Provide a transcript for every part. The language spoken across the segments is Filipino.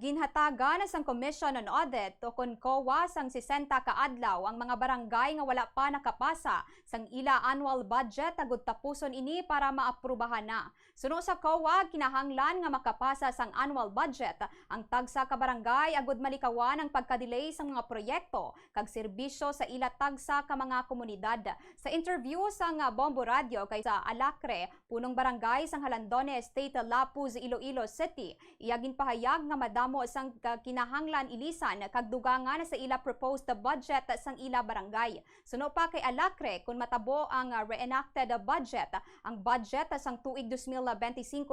Ginhatagan sang Commission on Audit o kun COA sang 60 ka adlaw ang mga barangay nga wala pa nakapasa sang ila annual budget agud tapuson ini para maaprubahan na. Suno sa COA, kinahanglan nga makapasa sang annual budget ang tagsa ka barangay agud malikawan ang pagka-delay sang mga proyekto kag serbisyo sa ila tagsa ka mga komunidad. Sa interview sang Bombo Radio kay sa Alacre, punong barangay sang Halandones State, Lapuz, Iloilo City, iyagin pahayag nga madamo sang kinahanglan ilisan kag dugangan sa ila proposed budget sang ila barangay. Suno pa kay Alacre, kun matabo ang reenacted budget, ang budget sang tuig 2025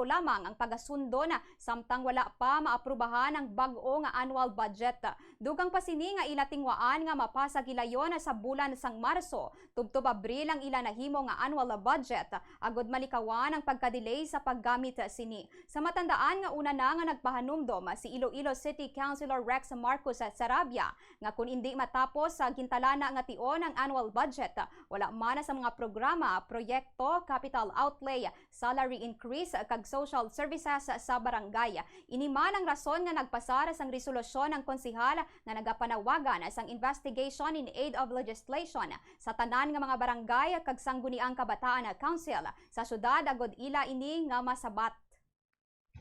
lamang ang pagasundo na samtang wala pa maaprubahan ang bag-o nga annual budget. Dugang pa sini nga ila tingwaan nga mapasa gilayon sa bulan sang Marso, tubtob Abril ang ila nahimo nga annual budget, agud malikawan ang pagka-delay sa paggamit sini. Sa matandaan nga una na nga nagpahanumdom si Iloilo City Councilor Rex Marcos Sarabia nga kung hindi matapos sa gintalana nga tion ang annual budget, wala man sa mga programa, proyekto, capital outlay, salary increase kag social services sa barangay. Ini man ang rason nga nagpasar sang resolusyon ng konsehal nga nagapanawagan sang investigation in aid of legislation sa tanan nga mga barangay kag sangguniang kabataan council sa syudad agud ila ini nga masabat.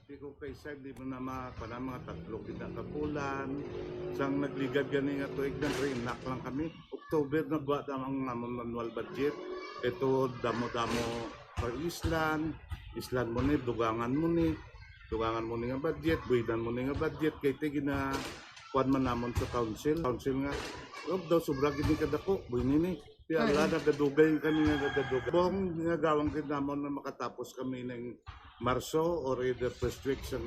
Hindi ko kay sir, di mo na mga tatlo kinakapulan. Sang nagligad gani nga tuig ng reenact lang kami. October nagwa ang manual budget. Ito damo-damo per island mo ni, dugangan mo ni nga budget, buidan mo ni nga budget. Kaya iti kuan man namon sa council nga, daw sobra gini kadako, buhay nini. Kaya ala, nagadugay kami nga nagadugay. Buong ginagawang kinamon na makatapos kami ng Marso or either first week sa